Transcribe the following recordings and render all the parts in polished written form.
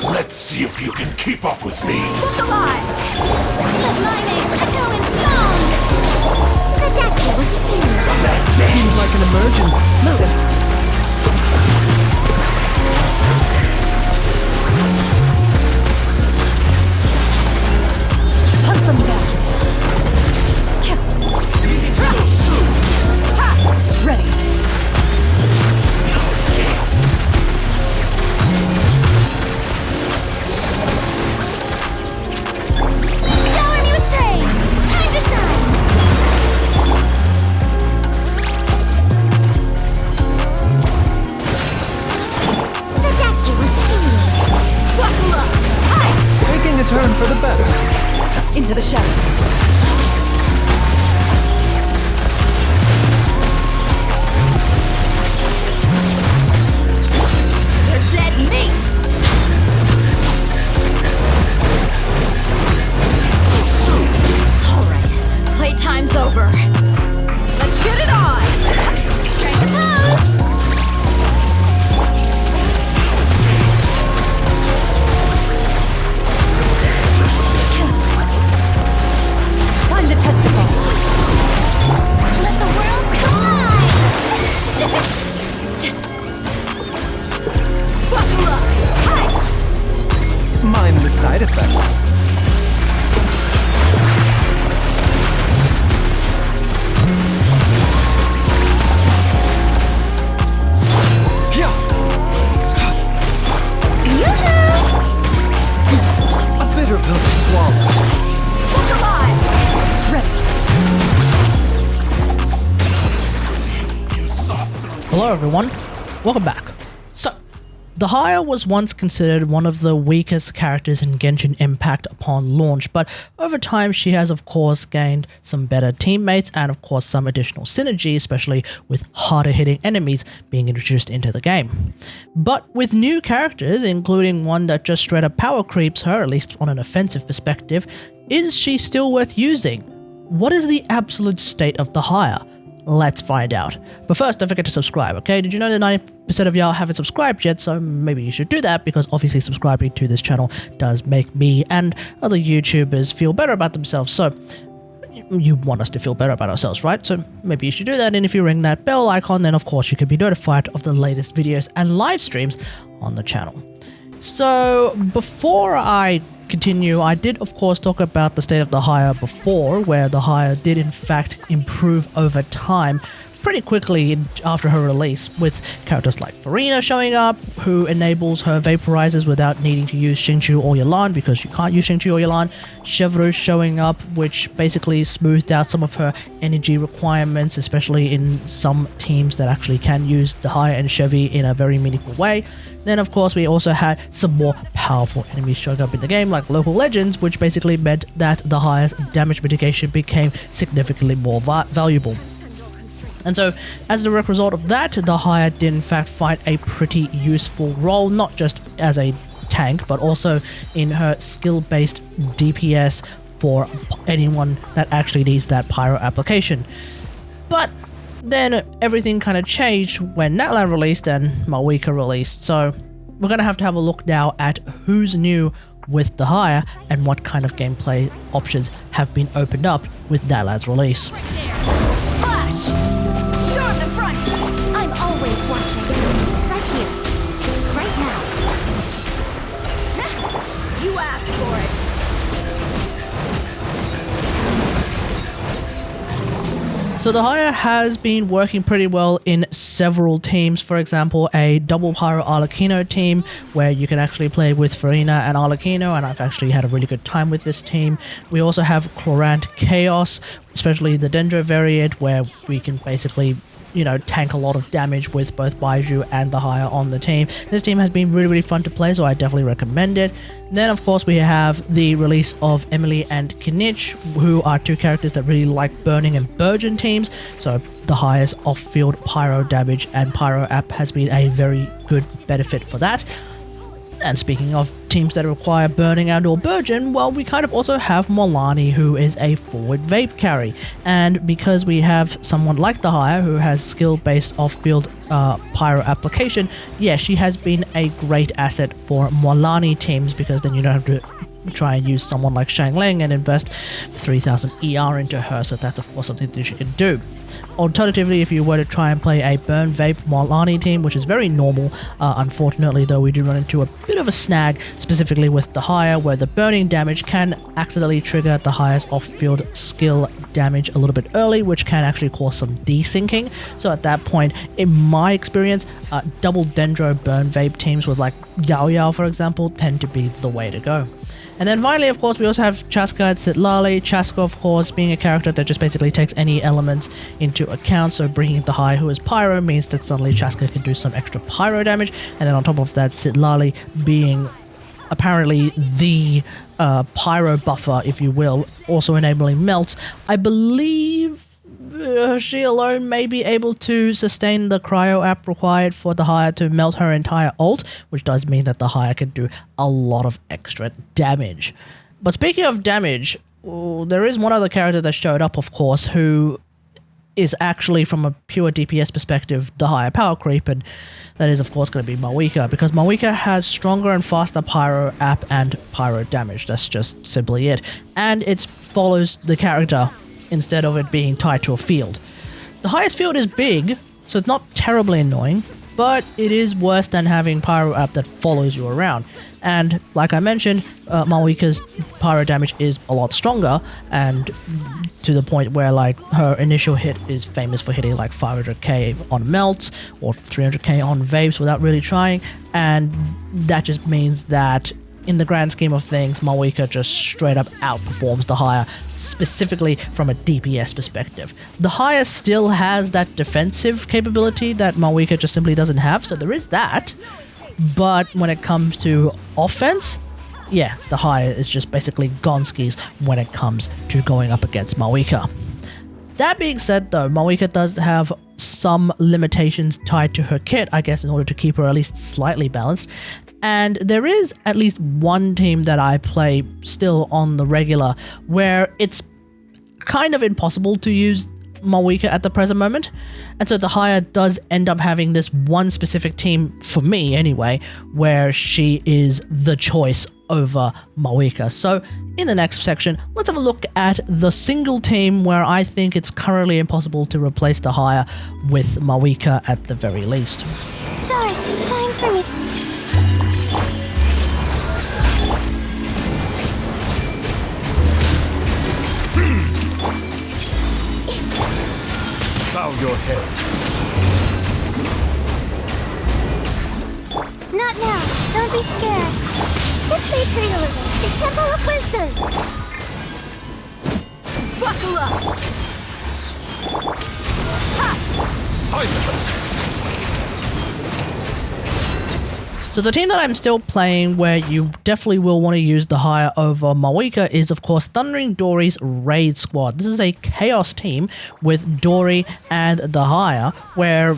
Let's see if you can keep up with me. Look alive! Let my name echo in song! The deck was seen. Seems like an emergence. Move. Hunt them down. So soon. Ready. Shower me with praise! Time to shine! The deck was seen. Buckle up! Hi! Making a turn for the better. Into the shadows. They're dead meat! So soon. Alright, playtime's over. Let's get it on! Strike a pose! Time to test the boss. Let the world collide! Buckle up! Hi! Mind the side effects. Yeah. Yoo-hoo! A bitter pill to swallow. Look alive! Ready. You saw through. Hello everyone, welcome back. So, Dehya was once considered one of the weakest characters in Genshin Impact upon launch, but over time she has of course gained some better teammates and of course some additional synergy, especially with harder hitting enemies being introduced into the game. But with new characters, including one that just straight up power creeps her, at least on an offensive perspective, is she still worth using? What is the absolute state of Dehya? Let's find out. But first, don't forget to subscribe, okay? Did you know that 90% of y'all haven't subscribed yet? So maybe you should do that, because obviously subscribing to this channel does make me and other YouTubers feel better about themselves. So you want us to feel better about ourselves, right? So maybe you should do that. And if you ring that bell icon, then of course you can be notified of the latest videos and live streams on the channel. So before I continue, I did of course talk about the state of Dehya before, where Dehya did in fact improve over time pretty quickly after her release, with characters like Furina showing up, who enables her vaporizers without needing to use Xingqiu or Yelan, because you can't use Xingqiu or Yelan. Chevreuse showing up, which basically smoothed out some of her energy requirements, especially in some teams that actually can use Dehya and Chevy in a very meaningful way. Then of course we also had some more powerful enemies showing up in the game, like local legends, which basically meant that Dehya's damage mitigation became significantly more valuable. And so, as a direct result of that, Dehya did in fact find a pretty useful role, not just as a tank, but also in her skill-based DPS for anyone that actually needs that Pyro application. But then everything kind of changed when Natlan released and Mavuika released, so we're going to have a look now at who's new with Dehya and what kind of gameplay options have been opened up with Natlan's release. Right there! Flash! Storm the front! I'm always watching. Right here. Right now. You asked for it! So Dehya has been working pretty well in several teams. For example, a double Pyro Arlecchino team where you can actually play with Furina and Arlecchino, and I've actually had a really good time with this team. We also have Chlorant Chaos, especially the Dendro variant, where we can basically, you know, tank a lot of damage with both Baiju and Dehya on the team. This team has been really fun to play, so I definitely recommend it. Then of course we have the release of Emily and Kinich, who are two characters that really like Burning and Burgeon teams, so Dehya's off-field Pyro damage and Pyro app has been a very good benefit for that. And speaking of teams that require burning and or burgeon, well, we kind of also have Molani, who is a forward vape carry. And because we have someone like Dehya who has skill-based off-field pyro application, yeah, she has been a great asset for Molani teams, because then you don't have to try and use someone like Shangling and invest 3000 ER into her, so that's of course something that you can do. Alternatively, if you were to try and play a burn vape Molani team, which is very normal, unfortunately though we do run into a bit of a snag, specifically with Dehya, where the burning damage can accidentally trigger Dehya's off-field skill damage a little bit early, which can actually cause some desyncing. So at that point, in my experience, double Dendro burn vape teams with like Yao Yao, for example, tend to be the way to go. And then finally, of course, we also have Chaska and Sitlali. Chaska, of course, being a character that just basically takes any elements into account. So bringing Dehya, who is Pyro, means that suddenly Chaska can do some extra Pyro damage. And then on top of that, Sitlali being apparently the Pyro buffer, if you will, also enabling melts. I believe she alone may be able to sustain the cryo app required for Dehya to melt her entire ult, which does mean that Dehya can do a lot of extra damage. But speaking of damage, there is one other character that showed up, of course, who is actually, from a pure DPS perspective, Dehya power creep, and that is of course going to be Mavuika, because Mavuika has stronger and faster pyro app and pyro damage. That's just simply it. And it follows the character instead of it being tied to a field. The highest field is big, so it's not terribly annoying, but it is worse than having Pyro app that follows you around. And like I mentioned, Mavuika's Pyro damage is a lot stronger, and to the point where like her initial hit is famous for hitting like 500k on melts or 300k on vapes without really trying, and that just means that in the grand scheme of things, Mavuika just straight up outperforms Dehya, specifically from a DPS perspective. Dehya still has that defensive capability that Mavuika just simply doesn't have, so there is that. But when it comes to offense, yeah, Dehya is just basically gonskis when it comes to going up against Mavuika. That being said though, Mavuika does have some limitations tied to her kit, I guess, in order to keep her at least slightly balanced. And there is at least one team that I play still on the regular where it's kind of impossible to use Mavuika at the present moment. And so Dehya does end up having this one specific team, for me anyway, where she is the choice over Mavuika. So in the next section, let's have a look at the single team where I think it's currently impossible to replace Dehya with Mavuika at the very least. Stars, shine for me. Bow your head. Not now. Don't be scared. This may hurt a little. The Temple of Wisdom. Buckle up. Ha! Silence! So the team that I'm still playing where you definitely will want to use Dehya over Mavuika is of course Thundering Dory's Raid Squad. This is a chaos team with Dory and Dehya where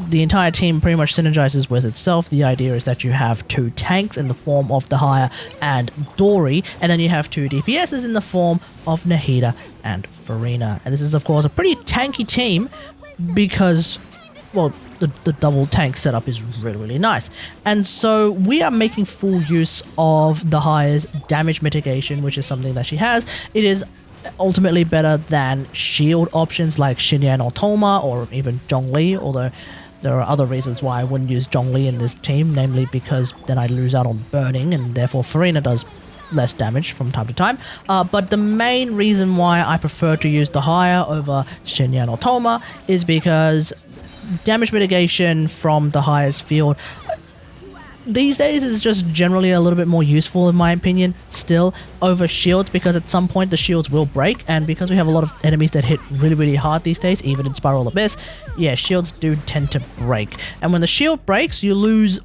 the entire team pretty much synergizes with itself. The idea is that you have two tanks in the form of Dehya and Dory, and then you have two DPSs in the form of Nahida and Furina. And this is of course a pretty tanky team because, well, the double tank setup is really, really nice. And so we are making full use of Dehya's damage mitigation, which is something that she has. It is ultimately better than shield options like Xinyan or Toma or even Zhongli, although there are other reasons why I wouldn't use Zhongli in this team, namely because then I lose out on burning and therefore Furina does less damage from time to time. But the main reason why I prefer to use Dehya over Xinyan or Toma is because damage mitigation from Dehya's field these days is just generally a little bit more useful in my opinion still over shields, because at some point the shields will break, and because we have a lot of enemies that hit really, really hard these days, even in Spiral Abyss, yeah, shields do tend to break. And when the shield breaks, you lose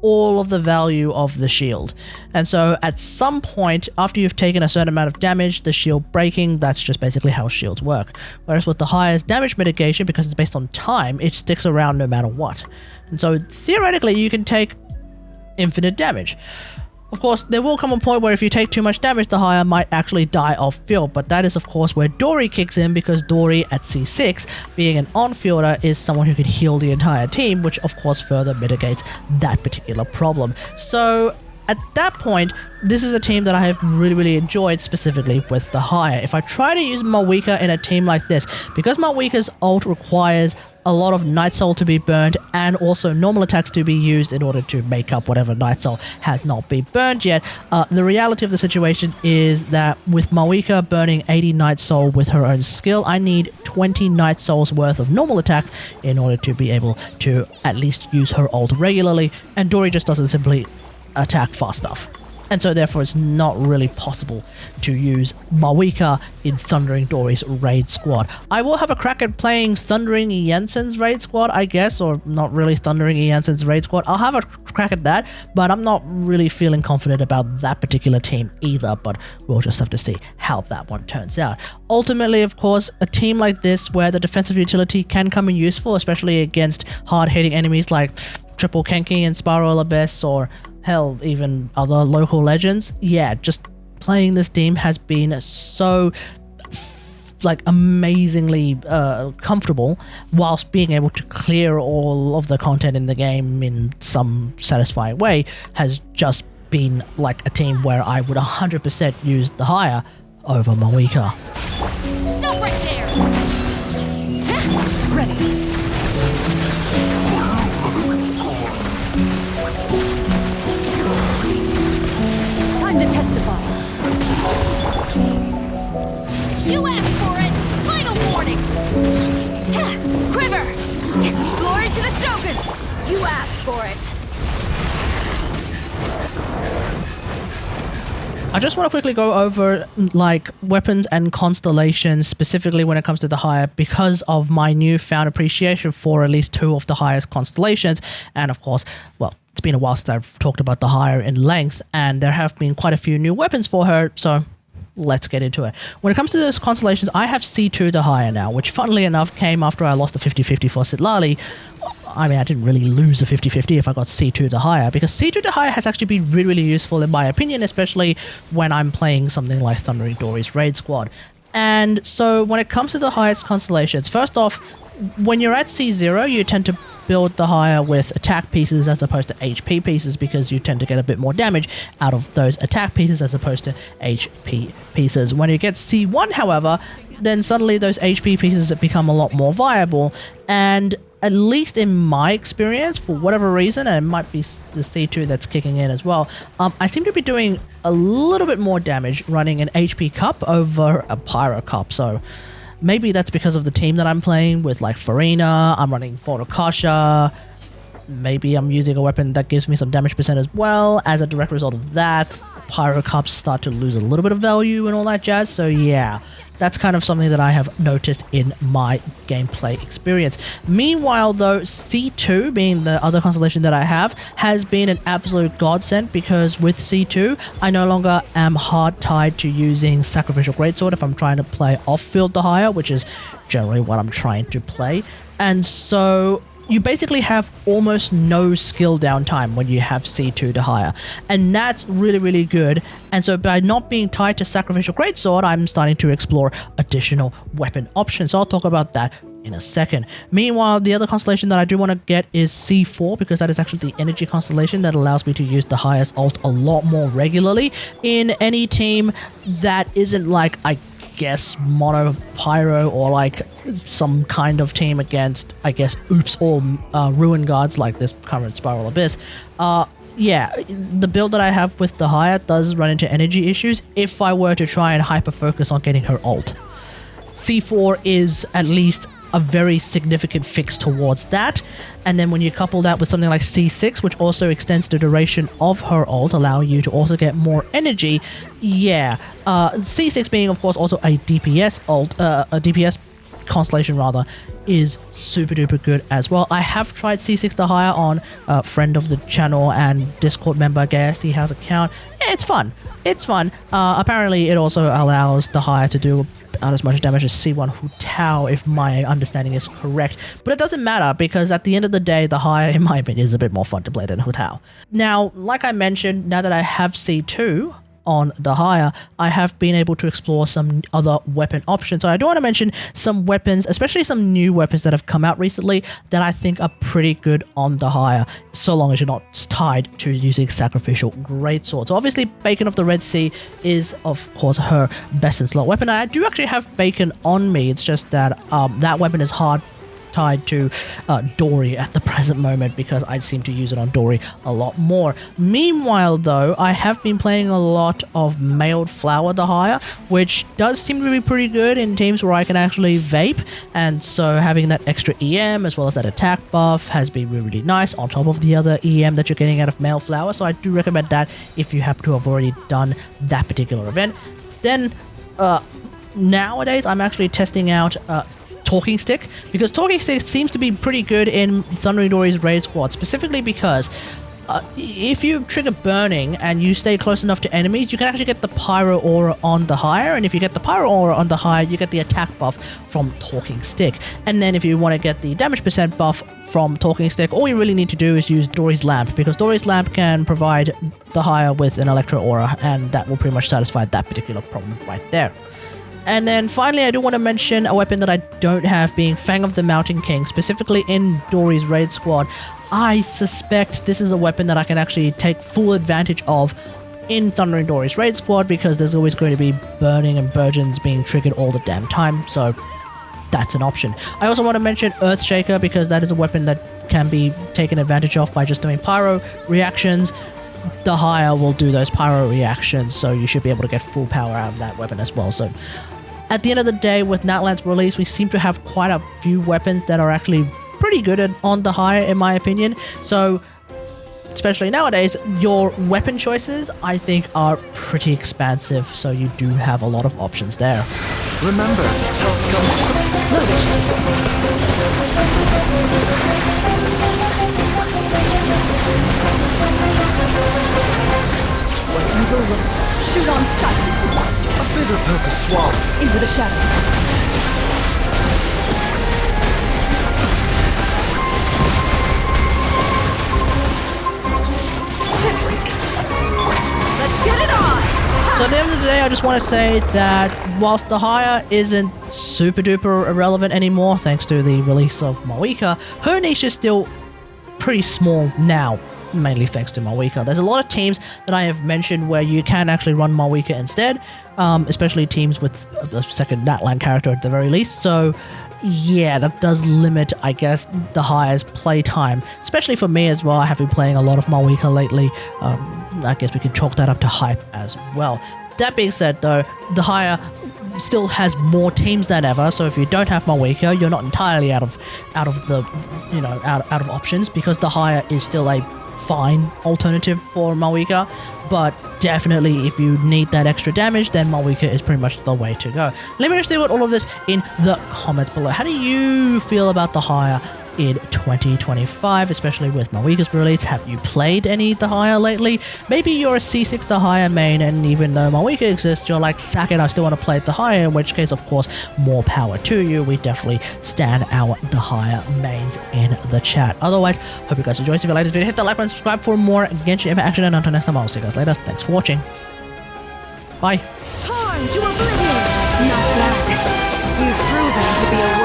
all of the value of the shield. And so at some point, after you've taken a certain amount of damage, the shield breaking, that's just basically how shields work. Whereas with the highest damage mitigation, because it's based on time, it sticks around no matter what. And so theoretically, you can take infinite damage. Of course, there will come a point where if you take too much damage, the Haya might actually die off field, but that is of course where Dory kicks in, because Dory at C6, being an on-fielder, is someone who can heal the entire team, which of course further mitigates that particular problem. So at that point, this is a team that I have really enjoyed, specifically with the Haya. If I try to use Mavuika in a team like this, because Mavuika's ult requires a lot of Night Soul to be burned and also normal attacks to be used in order to make up whatever Night Soul has not been burned yet. The reality of the situation is that with Mavuika burning 80 Night Soul with her own skill, I need 20 Night Souls worth of normal attacks in order to be able to at least use her ult regularly, and Dory just doesn't simply attack fast enough. And so therefore it's not really possible to use Mavuika in Thundering Dory's raid squad. I will have a crack at playing Thundering Jensen's raid squad, I guess, or not really Thundering Jensen's raid squad. I'll have a crack at that, but I'm not really feeling confident about that particular team either, but we'll just have to see how that one turns out. Ultimately, of course, a team like this where the defensive utility can come in useful, especially against hard-hitting enemies like Triple Kenki and Spiral Abyss, or hell, even other local legends. Yeah, just playing this team has been so like amazingly comfortable, whilst being able to clear all of the content in the game in some satisfying way has just been like a team where I would 100% use the Haya over Mavuika. Stop right there! Ready. Time to testify. You asked for it! Final warning! Quiver! Glory to the Shogun! You asked for it! I just want to quickly go over like weapons and constellations, specifically when it comes to the Haya, because of my newfound appreciation for at least two of the highest constellations. And of course, well, it's been a while since I've talked about the Haya in length, and there have been quite a few new weapons for her, so let's get into it. When it comes to those constellations, I have C2 the Haya now, which funnily enough came after I lost the 50-50 for Sitlali. I mean, I didn't really lose a 50-50 if I got C2 the Haya, because C2 the Haya has actually been really useful in my opinion, especially when I'm playing something like Thundering Dory's raid squad. And so when it comes to the highest constellations, first off, when you're at C0, you tend to build the Haya with attack pieces as opposed to HP pieces, because you tend to get a bit more damage out of those attack pieces as opposed to HP pieces. When you get C1, however, then suddenly those HP pieces become a lot more viable, and at least in my experience, for whatever reason, and it might be the C2 that's kicking in as well, I seem to be doing a little bit more damage running an HP cup over a Pyro cup. So maybe that's because of the team that I'm playing with, like Furina. I'm running Photokasha. Maybe I'm using a weapon that gives me some damage percent as well. As a direct result of that, Pyro cups start to lose a little bit of value and all that jazz. So yeah, that's kind of something that I have noticed in my gameplay experience. Meanwhile though, C2, being the other constellation that I have, has been an absolute godsend, because with C2, I no longer am hard tied to using Sacrificial Greatsword if I'm trying to play off-field the Haya, which is generally what I'm trying to play. And so you basically have almost no skill downtime when you have C2 to Haya, and that's really good. And so by not being tied to Sacrificial Greatsword, I'm starting to explore additional weapon options. So I'll talk about that in a second. Meanwhile, the other constellation that I do want to get is C4, because that is actually the energy constellation that allows me to use the highest ult a lot more regularly in any team that isn't like, I guess, mono Pyro, or like some kind of team against, I guess, Oops or Ruin Guards like this current Spiral Abyss. Yeah, the build that I have with the Haya does run into energy issues if I were to try and hyper focus on getting her ult. C4 is at least a very significant fix towards that, and then when you couple that with something like C6, which also extends the duration of her ult, allowing you to also get more energy, yeah. C6 being, of course, also a DPS ult, a DPS constellation rather, is super duper good as well. I have tried C6 Dehya on a friend of the channel and Discord member GSD has account. Yeah, it's fun. It's fun. Apparently, it also allows Dehya to do about as much damage as C1 Hu Tao, if my understanding is correct. But it doesn't matter, because at the end of the day, Dehya, in my opinion, is a bit more fun to play than Hu Tao. Now, like I mentioned, now that I have C2 on Dehya, I have been able to explore some other weapon options. So I do want to mention some weapons, especially some new weapons that have come out recently that I think are pretty good on Dehya, so long as you're not tied to using sacrificial greatsword. So obviously Bacon of the Red Sea is of course her best in slot weapon. I do actually have Bacon on me, it's just that that weapon is hard tied to Dory at the present moment, because I seem to use it on Dory a lot more. Meanwhile though, I have been playing a lot of Mailed Flower Dehya, which does seem to be pretty good in teams where I can actually vape, and so having that extra EM as well as that attack buff has been really, really nice on top of the other EM that you're getting out of Mailed Flower. So I do recommend that if you happen to have already done that particular event. Then nowadays I'm actually testing out Talking Stick, because Talking Stick seems to be pretty good in Thundering Dory's raid squad, specifically because if you trigger burning and you stay close enough to enemies, you can actually get the Pyro aura on Dehya, and if you get the Pyro aura on Dehya, you get the attack buff from Talking Stick. And then if you want to get the damage percent buff from Talking Stick, all you really need to do is use Dory's Lamp, because Dory's Lamp can provide Dehya with an Electro aura, and that will pretty much satisfy that particular problem right there. And then finally, I do want to mention a weapon that I don't have, being Fang of the Mountain King, specifically in Dory's raid squad. I suspect this is a weapon that I can actually take full advantage of in Thundering Dory's raid squad, because there's always going to be burning and burgeons being triggered all the damn time, so that's an option. I also want to mention Earthshaker, because that is a weapon that can be taken advantage of by just doing pyro reactions. Dehya will do those pyro reactions, so you should be able to get full power out of that weapon as well. So at the end of the day, with Natlan's release, we seem to have quite a few weapons that are actually pretty good on Dehya, in my opinion. So especially nowadays, your weapon choices, I think, are pretty expansive, so you do have a lot of options there. Remember, help comes. Evil looks. Shoot on sight. A bigger pill to swallow. Into the shadows. Let's get it on! So at the end of the day, I just want to say that whilst Dehya isn't super duper irrelevant anymore, thanks to the release of Mavuika, her niche is still pretty small now, mainly thanks to Mavuika. There's a lot of teams that I have mentioned where you can actually run Mavuika instead, especially teams with a second Natlan character at the very least. So yeah, that does limit, I guess, Dehya's playtime, especially for me as well. I have been playing a lot of Mavuika lately. I guess we can chalk that up to hype as well. That being said though, Dehya still has more teams than ever, so if you don't have Mavuika, you're not entirely out of the, you know, out of options, because Dehya is still a fine alternative for Mavuika, but definitely if you need that extra damage, then Mavuika is pretty much the way to go. Let me just deal with all of this in the comments below. How do you feel about Dehya in 2025, especially with Mavuika's release? Have you played any Dehya lately? Maybe you're a C6 Dehya main, and even though Mavuika exists, you're like, sack it, I still want to play Dehya, in which case, of course, more power to you. We definitely stand our Dehya mains in the chat. Otherwise, hope you guys enjoyed. If you liked this video, hit that like button, subscribe for more Genshin Impact action, and until next time, I'll see you guys later. Thanks for watching. Bye. Torn to oblivion! Not bad. You've proven to be a